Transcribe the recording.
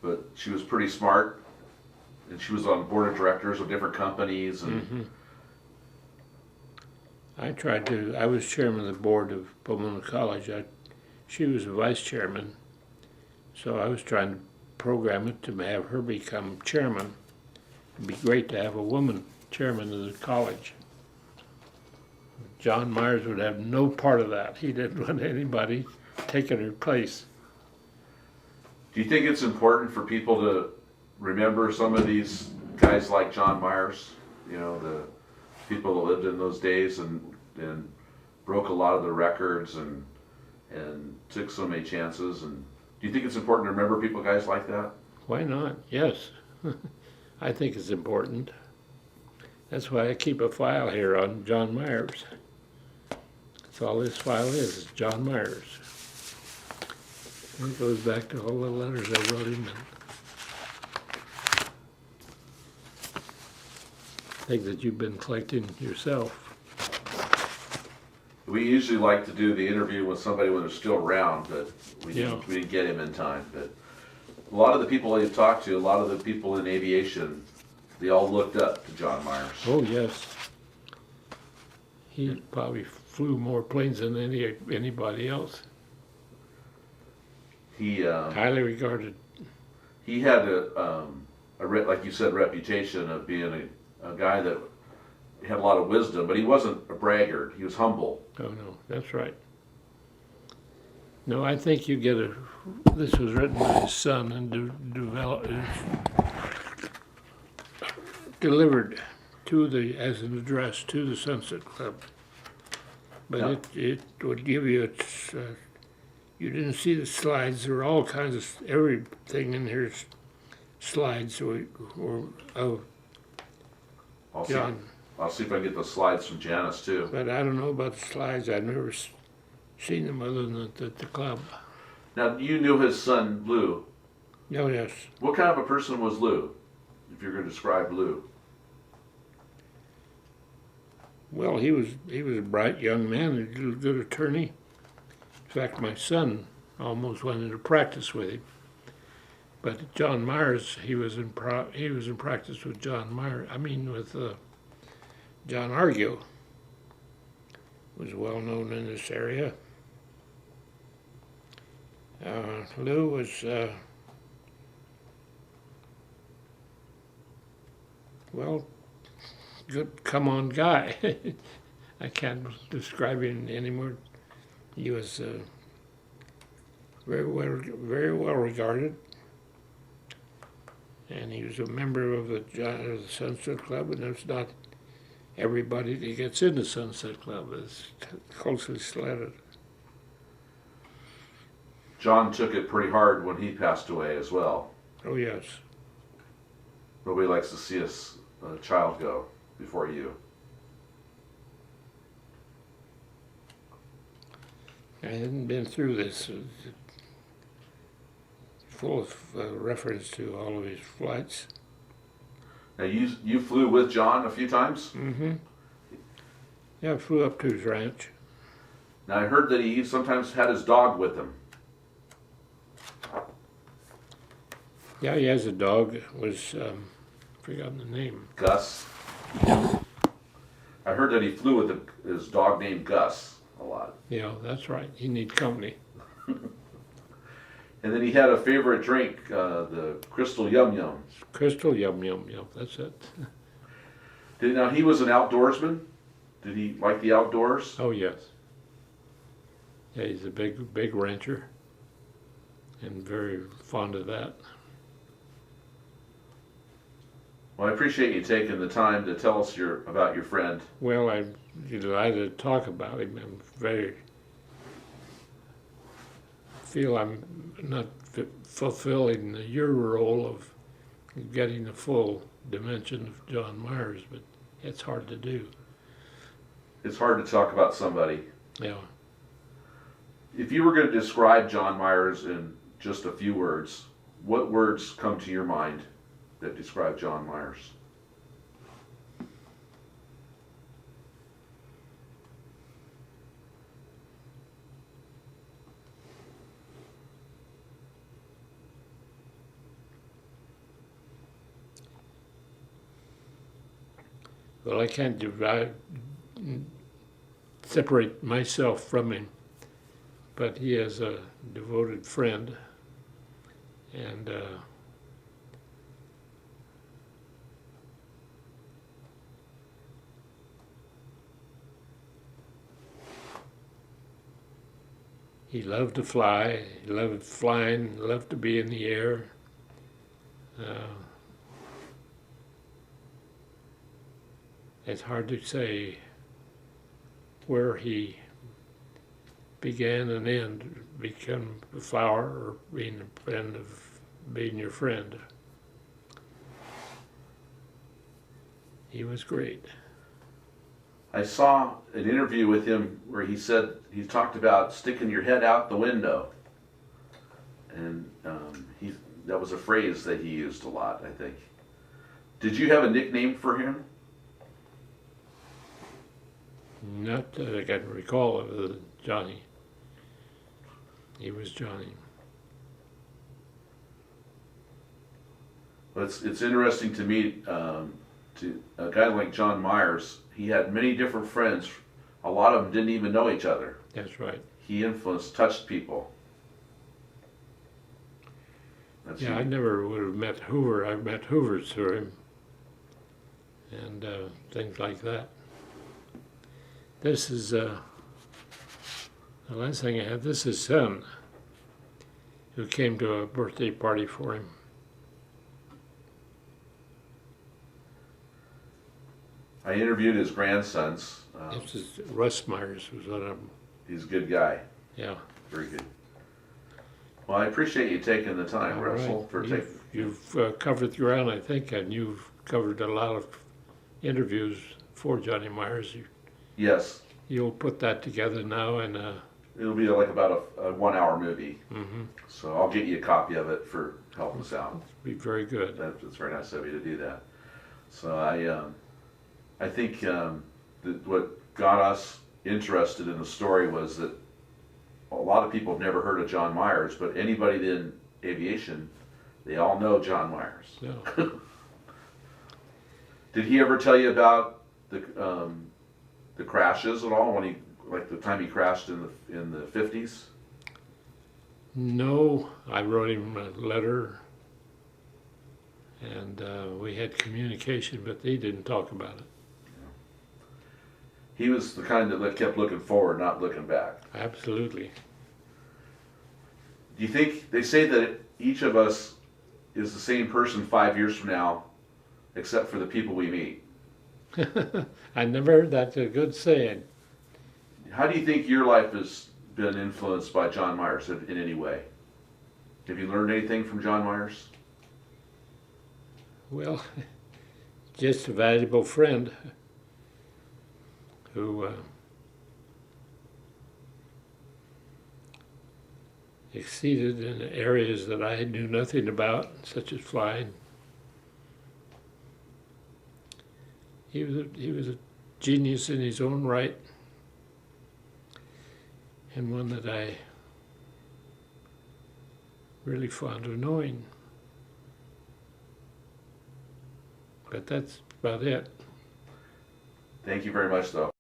but she was pretty smart, and she was on board of directors of different companies. And I was chairman of the board of Pomona College. She was a vice chairman, so I was trying to program it to have her become chairman. It'd be great to have a woman chairman of the college. John Myers would have no part of that. He didn't want anybody taking her place. Do you think it's important for people to remember some of these guys like John Myers? You know, the people that lived in those days and broke a lot of the records and took so many chances. And do you think it's important to remember guys like that? Why not? Yes. I think it's important. That's why I keep a file here on John Myers. That's all this file is John Myers. And it goes back to all the letters I wrote him and things that you've been collecting yourself. We usually like to do the interview with somebody when they're still around, but we didn't get him in time. But a lot of the people you've talked to, a lot of the people in aviation, they all looked up to John Myers. Oh, yes. He probably flew more planes than anybody else. He highly regarded. He had like you said, reputation of being a guy that had a lot of wisdom, but he wasn't a braggart. He was humble. Oh no, that's right. No, I think you get this was written by his son and delivered as an address to the Sunset Club. But it would give you you didn't see the slides. There were all kinds of everything in here. Slides of John. I'll see if I can get the slides from Janice too. But I don't know about the slides. I've never seen them other than at the club. Now, you knew his son, Lou. Oh, yes. What kind of a person was Lou, if you're going to describe Lou? Well, he was a bright young man, a good attorney. In fact, my son almost went into practice with him. But John Myers, he was in practice with John Myers. I mean, with John Argyle, was well known in this area. Lou was good come-on guy. I can't describe him anymore. He was very well regarded, and he was a member of the Sunset Club, and there's not everybody that gets in the Sunset Club is closely sledded. John took it pretty hard when he passed away as well. Oh, yes. Nobody likes to see a child go before you. I hadn't been through this. Full of reference to all of his flights. Now, you flew with John a few times? Mm-hmm. Yeah, I flew up to his ranch. Now, I heard that he sometimes had his dog with him. Yeah, he has a dog. It was, forgotten the name. Gus? I heard that he flew with his dog named Gus a lot. Yeah, that's right. He needs company. And then he had a favorite drink, the Crystal Yum Yum. Crystal Yum Yum, that's it. Now, he was an outdoorsman? Did he like the outdoors? Oh, yes. Yeah, he's a big rancher and very fond of that. Well, I appreciate you taking the time to tell us about your friend. Well, I'm delighted to talk about him. Feel I'm not fulfilling your role of getting the full dimension of John Myers, but it's hard to do. It's hard to talk about somebody. Yeah. If you were going to describe John Myers in just a few words, what words come to your mind that describe John Myers? Well, I can't separate myself from him, but he is a devoted friend, and he loved to fly, he loved flying, loved to be in the air. It's hard to say where he began and end, become a flower or being a friend of being your friend. He was great. I saw an interview with him where he said he talked about sticking your head out the window, and that was a phrase that he used a lot, I think. Did you have a nickname for him? Not that I can recall of Johnny. He was Johnny. Well, it's interesting to meet to a guy like John Myers. He had many different friends. A lot of them didn't even know each other. That's right. He touched people. I never would have met Hoover. I met Hoover through him, and things like that. This is the last thing I had. This is his son, who came to a birthday party for him. I interviewed his grandsons. This is Russ Myers was one of them. He's a good guy. Yeah. Very good. Well, I appreciate you taking the time, All Russell, right. You've covered ground, I think, and you've covered a lot of interviews for Johnny Myers. Yes. You'll put that together now, and It'll be like about a 1 hour movie. mm-hmm. So I'll get you a copy of it for helping us out. Be very good. That's very nice of you to do that. So I think that what got us interested in the story was that a lot of people have never heard of John Myers, but anybody in aviation, they all know John Myers. Yeah. Did he ever tell you about the crashes at all? When he, like the time he crashed in the 50s? No, I wrote him a letter, and we had communication, but he didn't talk about it. He was the kind that kept looking forward, not looking back. Absolutely. Do you think, they say that each of us is the same person 5 years from now, except for the people we meet? I never heard that. That's a good saying. How do you think your life has been influenced by John Myers in any way? Have you learned anything from John Myers? Well, just a valuable friend who exceeded in areas that I knew nothing about, such as flying. He was a genius in his own right, and one that I really fond of knowing. But that's about it. Thank you very much, though.